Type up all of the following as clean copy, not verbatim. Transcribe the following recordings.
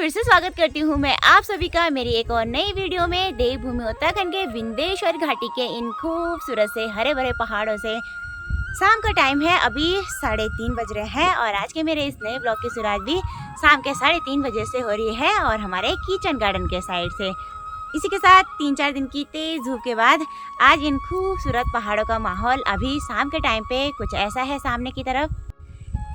फिर से स्वागत करती हूँ मैं आप सभी का मेरी एक और नई वीडियो में। देवभूमि उत्तराखंड के विंध्येश्वर घाटी के इन खूबसूरत से हरे भरे पहाड़ों से शाम का टाइम है, अभी 3:30 बज रहे हैं और आज के मेरे इस नए ब्लॉग की शुरुआत भी शाम के 3:30 बजे से हो रही है और हमारे किचन गार्डन के साइड से। इसी के साथ 3-4 दिन की तेज धूप के बाद आज इन खूबसूरत पहाड़ों का माहौल अभी शाम के टाइम पे कुछ ऐसा है सामने की तरफ।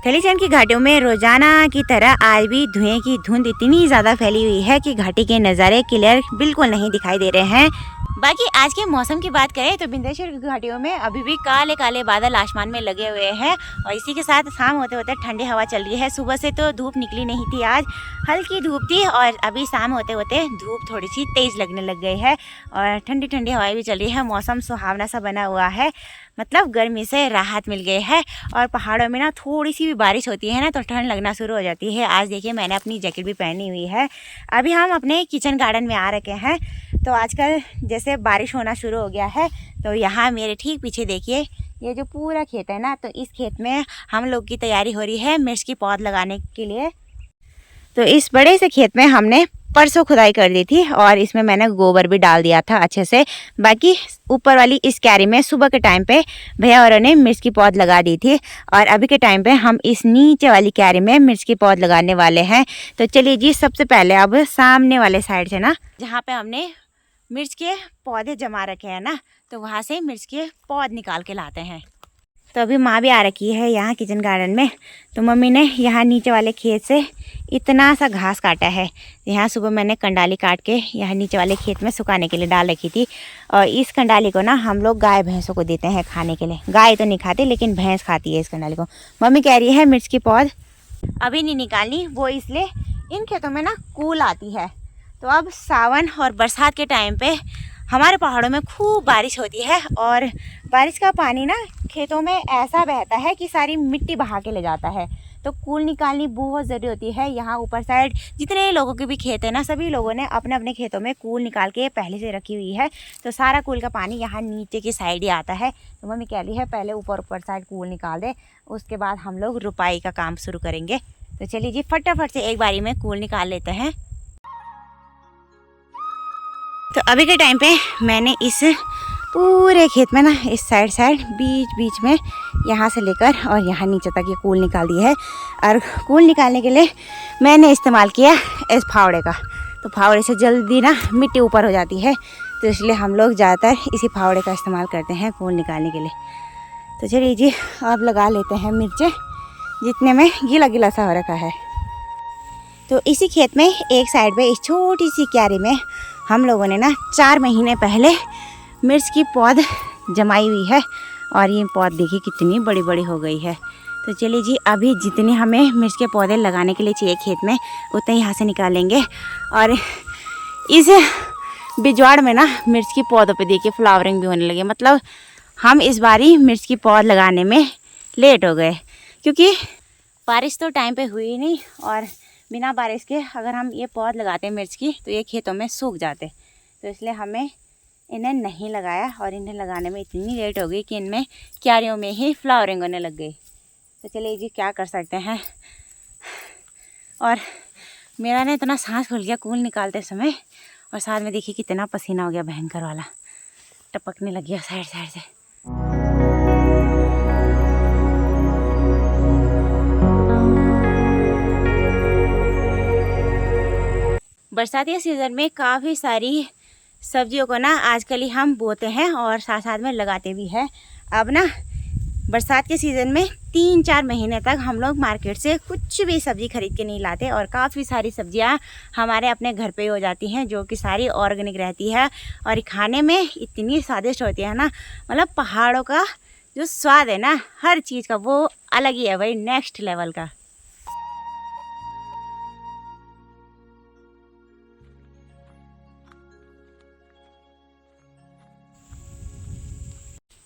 खलीचंद की घाटियों में रोजाना की तरह आज भी धुएं की धुंध इतनी ज़्यादा फैली हुई है कि घाटी के नज़ारे क्लियर बिल्कुल नहीं दिखाई दे रहे हैं। बाकी आज के मौसम की बात करें तो विंध्येश्वर की घाटियों में अभी भी काले काले बादल आसमान में लगे हुए हैं और इसी के साथ शाम होते होते ठंडी हवा चल रही है। सुबह से तो धूप निकली नहीं थी, आज हल्की धूप थी और अभी शाम होते होते धूप थोड़ी सी तेज़ लगने लग गई है और ठंडी ठंडी हवाएं भी चल रही है। मौसम सुहावना सा बना हुआ है, मतलब गर्मी से राहत मिल गई है। और पहाड़ों में ना थोड़ी सी भी बारिश होती है ना तो ठंड लगना शुरू हो जाती है। आज देखिए मैंने अपनी जैकेट भी पहनी हुई है। अभी हम अपने किचन गार्डन में आ रखे हैं तो आजकल जैसे बारिश होना शुरू हो गया है तो यहाँ मेरे ठीक पीछे देखिए ये जो पूरा खेत है ना, तो इस खेत में हम लोग की तैयारी हो रही है मिर्च की पौध लगाने के लिए। तो इस बड़े से खेत में हमने परसों खुदाई कर दी थी और इसमें मैंने गोबर भी डाल दिया था अच्छे से। बाकी ऊपर वाली इस क्यारी में सुबह के टाइम पे भैया औरों ने मिर्च की पौध लगा दी थी और अभी के टाइम पे हम इस नीचे वाली क्यारी में मिर्च की पौध लगाने वाले हैं। तो चलिए जी, सबसे पहले अब सामने वाले साइड से ना जहाँ पे हमने मिर्च के पौधे जमा रखे हैं ना, तो वहाँ से मिर्च के पौध निकाल के लाते हैं। तो अभी माँ भी आ रखी है यहाँ किचन गार्डन में। तो मम्मी ने यहाँ नीचे वाले खेत से इतना सा घास काटा है। यहाँ सुबह मैंने कंडाली काट के यहाँ नीचे वाले खेत में सुखाने के लिए डाल रखी थी और इस कंडाली को ना हम लोग गाय भैंसों को देते हैं खाने के लिए। गाय तो नहीं खाती लेकिन भैंस खाती है इस कंडाली को। मम्मी कह रही है मिर्च की पौध अभी नहीं निकालनी, वो इसलिए इन खेतों में ना कूल आती है। तो अब सावन और बरसात के टाइम पे हमारे पहाड़ों में खूब बारिश होती है और बारिश का पानी ना खेतों में ऐसा बहता है कि सारी मिट्टी बहा के ले जाता है। तो कूल निकालनी बहुत ज़रूरी होती है। यहाँ ऊपर साइड जितने लोगों के भी खेत है ना, सभी लोगों ने अपने अपने खेतों में कूल निकाल के पहले से रखी हुई है। तो सारा कूल का पानी यहाँ नीचे की साइड ही आता है। तो मम्मी कह रही है पहले ऊपर साइड कूल निकाल दे, उसके बाद हम लोग रुपाई का काम शुरू करेंगे। तो चलिए जी फटाफट से एक बारी में कूल निकाल लेते हैं। तो अभी के टाइम पे मैंने इस पूरे खेत में ना इस साइड बीच बीच में यहाँ से लेकर और यहाँ नीचे तक ये कूल निकाल दी है। और कूल निकालने के लिए मैंने इस्तेमाल किया इस फावड़े का। तो फावड़े से जल्दी ना मिट्टी ऊपर हो जाती है, तो इसलिए हम लोग ज़्यादातर इसी फावड़े का इस्तेमाल करते हैं कूल निकालने के लिए। तो चलिए जी अब लगा लेते हैं मिर्चें, जितने में गीला गीला सा हो रखा है। तो इसी खेत में एक साइड पे इस छोटी सी क्यारी में हम लोगों ने ना 4 महीने पहले मिर्च की पौध जमाई हुई है और ये पौध देखिए कितनी बड़ी बड़ी हो गई है। तो चलिए जी अभी जितने हमें मिर्च के पौधे लगाने के लिए चाहिए खेत में उतने यहाँ से निकालेंगे। और इस बिजवाड़ में ना मिर्च की पौधों पे देखिए फ्लावरिंग भी होने लगी। मतलब हम इस बारी मिर्च की पौध लगाने में लेट हो गए क्योंकि बारिश तो टाइम पे हुई नहीं और बिना बारिश के अगर हम ये पौध लगाते मिर्च की तो ये खेतों में सूख जाते। तो इसलिए हमें इन्हें नहीं लगाया और इन्हें लगाने में इतनी लेट हो गई कि इनमें क्यारियों में ही फ्लावरिंग होने लग गई। तो चलिए जी क्या कर सकते हैं। और मेरा ना इतना सांस खुल गया कूल निकालते समय और साथ में देखिए कितना पसीना हो गया भयंकर वाला, टपकने लग गया साइड साइड से। बरसाती सीज़न में काफ़ी सारी सब्जियों को ना आजकल ही हम बोते हैं और साथ साथ में लगाते भी हैं। अब ना बरसात के सीज़न में 3-4 महीने तक हम लोग मार्केट से कुछ भी सब्ज़ी खरीद के नहीं लाते और काफ़ी सारी सब्जियां हमारे अपने घर पे ही हो जाती हैं जो कि सारी ऑर्गेनिक रहती है और खाने में इतनी स्वादिष्ट होती है ना। मतलब पहाड़ों का जो स्वाद है ना हर चीज़ का वो अलग ही है भाई, नेक्स्ट लेवल का।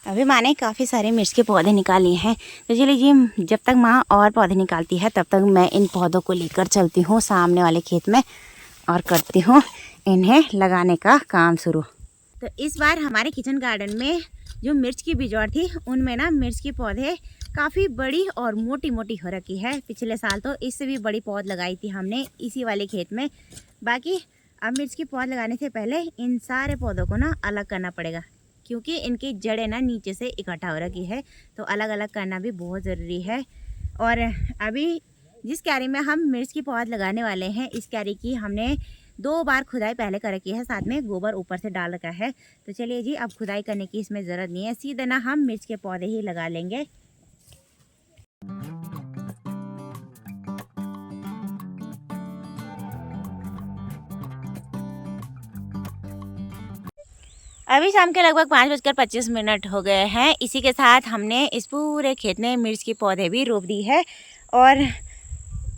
अभी माँ ने काफ़ी सारे मिर्च के पौधे निकाल लिए हैं। तो चलिए जी जब तक माँ और पौधे निकालती है तब तक मैं इन पौधों को लेकर चलती हूँ सामने वाले खेत में और करती हूँ इन्हें लगाने का काम शुरू। तो इस बार हमारे किचन गार्डन में जो मिर्च की बिजौर थी उनमें ना मिर्च की पौधे काफ़ी बड़ी और मोटी मोटी हो रखी है। पिछले साल तो इससे भी बड़ी पौध लगाई थी हमने इसी वाले खेत में। बाकी अब मिर्च की पौध लगाने से पहले इन सारे पौधों को ना अलग करना पड़ेगा, क्योंकि इनकी जड़ें ना नीचे से इकट्ठा हो रखी है, तो अलग अलग करना भी बहुत ज़रूरी है। और अभी जिस क्यारी में हम मिर्च की पौध लगाने वाले हैं, इस क्यारी की हमने 2 बार खुदाई पहले कर रखी है, साथ में गोबर ऊपर से डाल रखा है। तो चलिए जी, अब खुदाई करने की इसमें ज़रूरत नहीं है, सीधे ना हम मिर्च के पौधे ही लगा लेंगे। अभी शाम के लगभग 5:25 हो गए हैं। इसी के साथ हमने इस पूरे खेत में मिर्च के पौधे भी रोप दी है। और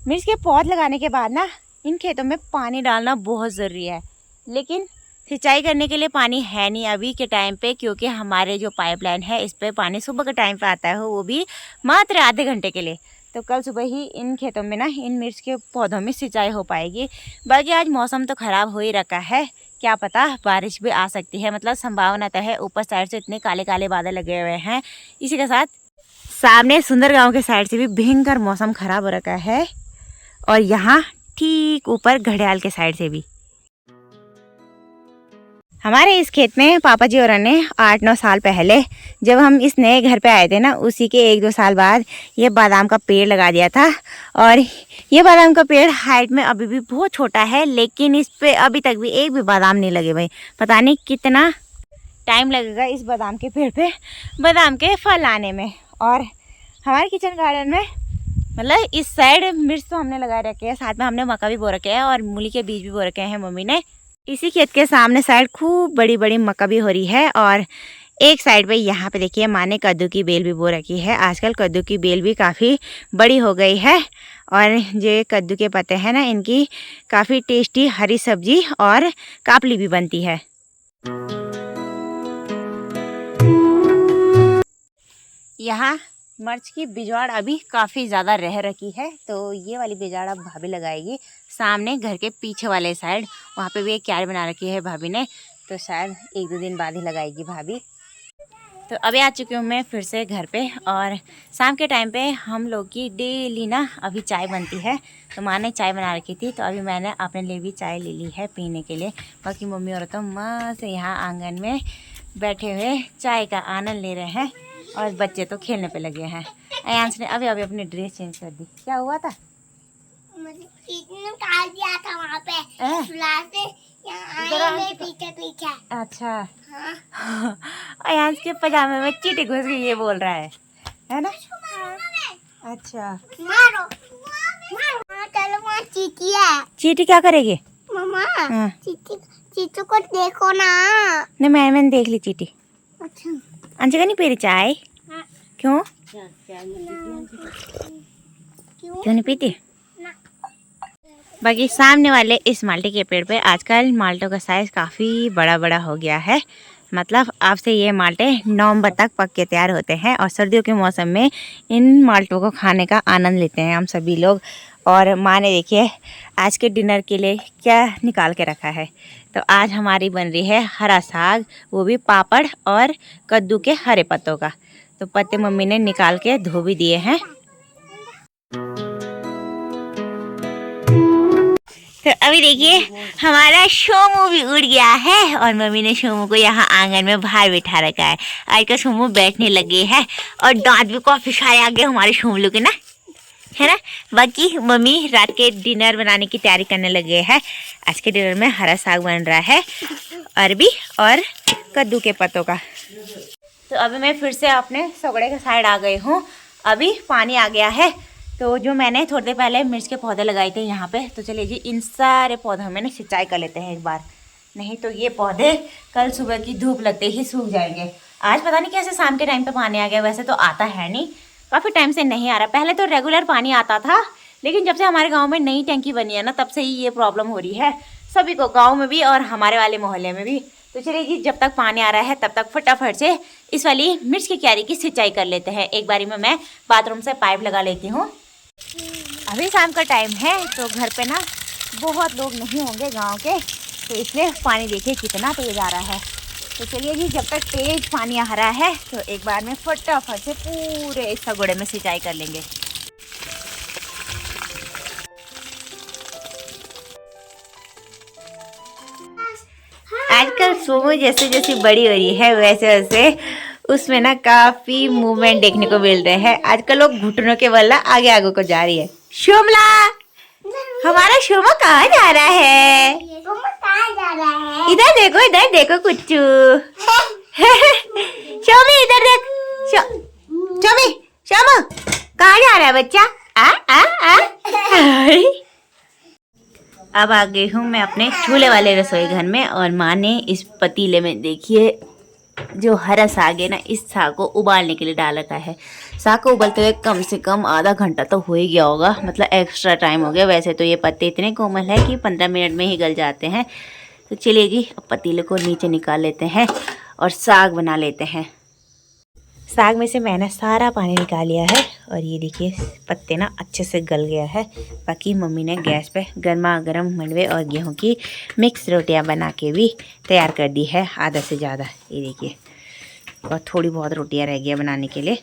मिर्च के पौध लगाने के बाद ना इन खेतों में पानी डालना बहुत ज़रूरी है, लेकिन सिंचाई करने के लिए पानी है नहीं अभी के टाइम पे, क्योंकि हमारे जो पाइपलाइन है इस पर पानी सुबह के टाइम पे आता है, वो भी मात्र आधे घंटे के लिए। तो कल सुबह ही इन खेतों में ना इन मिर्च के पौधों में सिंचाई हो पाएगी। बाकी आज मौसम तो ख़राब हो ही रखा है, क्या पता बारिश भी आ सकती है, मतलब संभावना तो है। ऊपर साइड से इतने काले काले बादल लगे हुए हैं। इसी के साथ सामने सुंदर गांव के साइड से भी भयंकर मौसम ख़राब हो रखा है, और यहाँ ठीक ऊपर घड़ियाल के साइड से भी। हमारे इस खेत में पापा जी और ने 8-9 साल पहले जब हम इस नए घर पे आए थे ना, उसी के 1-2 साल बाद ये बादाम का पेड़ लगा दिया था। और ये बादाम का पेड़ हाइट में अभी भी बहुत छोटा है, लेकिन इस पे अभी तक भी एक भी बादाम नहीं लगे भाई। पता नहीं कितना टाइम लगेगा इस बादाम के पेड़ पे बादाम के फल आने में। और हमारे किचन गार्डन में मतलब इस साइड मिर्च तो हमने लगा रखे हैं, साथ में हमने मक्का भी बो रखे हैं और मूली के बीज भी बो रखे हैं मम्मी ने। इसी खेत के सामने साइड खूब बड़ी बड़ी मक्का भी हो रही है, और एक साइड पे यहाँ पे देखिए माँ ने कद्दू की बेल भी बो रखी है। आजकल कद्दू की बेल भी काफ़ी बड़ी हो गई है, और जो कद्दू के पत्ते हैं ना, इनकी काफ़ी टेस्टी हरी सब्जी और कापली भी बनती है। यहाँ मिर्च की बिजवाड़ अभी काफ़ी ज़्यादा रह रखी है, तो ये वाली बिजवाड़ अब भाभी लगाएगी सामने घर के पीछे वाले साइड। वहाँ पे भी एक क्यारी बना रखी है भाभी ने, तो शायद 1-2 दिन बाद ही लगाएगी भाभी। तो अभी आ चुकी हूँ मैं फिर से घर पे, और शाम के टाइम पे हम लोग की डेली ना अभी चाय बनती है। तो माँ ने चाय बना रखी थी, तो अभी मैंने अपने लिए भी चाय ले ली है पीने के लिए। बाकी मम्मी और तो मस्त यहाँ आंगन में बैठे हुए चाय का आनंद ले रहे हैं, और बच्चे तो खेलने पे लगे हैं। अयांश ने अभी अभी अपनी ड्रेस चेंज कर दी। क्या हुआ था? निकाल दिया था वहाँ पे पीछे पीछे। अच्छा हाँ। अयांश के पजामे में चींटी घुस गई, ये बोल रहा है ना? अच्छा मारो मारो। चलो वहाँ चींटी है। चींटी क्या करेगी मम्मा? हाँ। चींटी को देखो ना। नहीं, मैंने देख ली चींटी। अच्छा अंशिका नहीं पी रही चाय? हाँ। क्यों क्यों नहीं पीती? बाकी सामने वाले इस माल्टे के पेड़ पे आजकल माल्टों का साइज़ काफ़ी बड़ा बड़ा हो गया है। मतलब अब से ये माल्टे नवंबर तक पक के तैयार होते हैं, और सर्दियों के मौसम में इन माल्टों को खाने का आनंद लेते हैं हम सभी लोग। और माँ ने देखिए आज के डिनर के लिए क्या निकाल के रखा है। तो आज हमारी बन रही है हरा साग, वो भी पापड़ और कद्दू के हरे पत्तों का। तो पत्ते मम्मी ने निकाल के धो भी दिए हैं। तो अभी देखिए हमारा शोमू भी उड़ गया है, और मम्मी ने शोमू को यहाँ आंगन में बाहर बिठा रखा है। आज का शोमू बैठने लगे हैं, और दांत भी काफी सारे आ गए हमारे शोमू के ना, है ना। बाकी मम्मी रात के डिनर बनाने की तैयारी करने लगे हैं। आज के डिनर में हरा साग बन रहा है, अरबी और कद्दू के पत्तों का। तो अभी मैं फिर से अपने सगड़े के साइड आ गई हूँ। अभी पानी आ गया है, तो जो मैंने थोड़ी देर पहले मिर्च के पौधे लगाए थे यहाँ पे, तो चलिए जी इन सारे पौधों में ना सिंचाई कर लेते हैं एक बार, नहीं तो ये पौधे कल सुबह की धूप लगते ही सूख जाएंगे। आज पता नहीं कैसे शाम के टाइम पे पानी आ गया, वैसे तो आता है नहीं, काफ़ी टाइम से नहीं आ रहा। पहले तो रेगुलर पानी आता था, लेकिन जब से हमारे गाँव में नई टंकी बनी है ना, तब से ही ये प्रॉब्लम हो रही है सभी को, गाँव में भी और हमारे वाले मोहल्ले में भी। तो चलिए जी जब तक पानी आ रहा है तब तक फटाफट से इस वाली मिर्च की क्यारी की सिंचाई कर लेते हैं। एक बारी में मैं बाथरूम से पाइप लगा लेती हूँ। अभी शाम का टाइम है, तो घर पे ना बहुत लोग नहीं होंगे गांव के, तो इसलिए पानी देखिए कितना तेज आ रहा है। तो चलिए जी, जब तक तेज पानी आ रहा है तो एक बार में फटाफट से पूरे इस सगोड़े में सिंचाई कर लेंगे। आजकल सोमो जैसे जैसे बड़ी हो रही है वैसे वैसे उसमें ना काफी मूवमेंट देखने को मिल रहे हैं। आजकल लोग घुटनों के बल आगे आगे को जा रही है। शोमला, हमारा शोमो कहाँ जा रहा है? कहाँ जा रहा है? इधर देखो कुच्चू। शोमी इधर देख। शोमी, शोमो कहाँ जा रहा है बच्चा? आ आ आ अब आ गई हूँ मैं अपने चूल्हे वाले रसोई घर में और माँ ने इस पतीले में देखिए जो हरा साग है ना, इस साग को उबालने के लिए डाल रखा है। साग को उबलते हुए कम से कम आधा घंटा तो हो ही गया होगा, मतलब एक्स्ट्रा टाइम हो गया। वैसे तो ये पत्ते इतने कोमल है कि 15 मिनट में ही गल जाते हैं। तो चलिए जी, अब पतीले को नीचे निकाल लेते हैं और साग बना लेते हैं। साग में से मैंने सारा पानी निकाल लिया है और ये देखिए पत्ते ना अच्छे से गल गया है। बाकी मम्मी ने गैस पे गर्मा गर्म मंडवे और गेहूं की मिक्स रोटियां बना के भी तैयार कर दी है, आधा से ज़्यादा। ये देखिए, और थोड़ी बहुत रोटियां रह गई बनाने के लिए।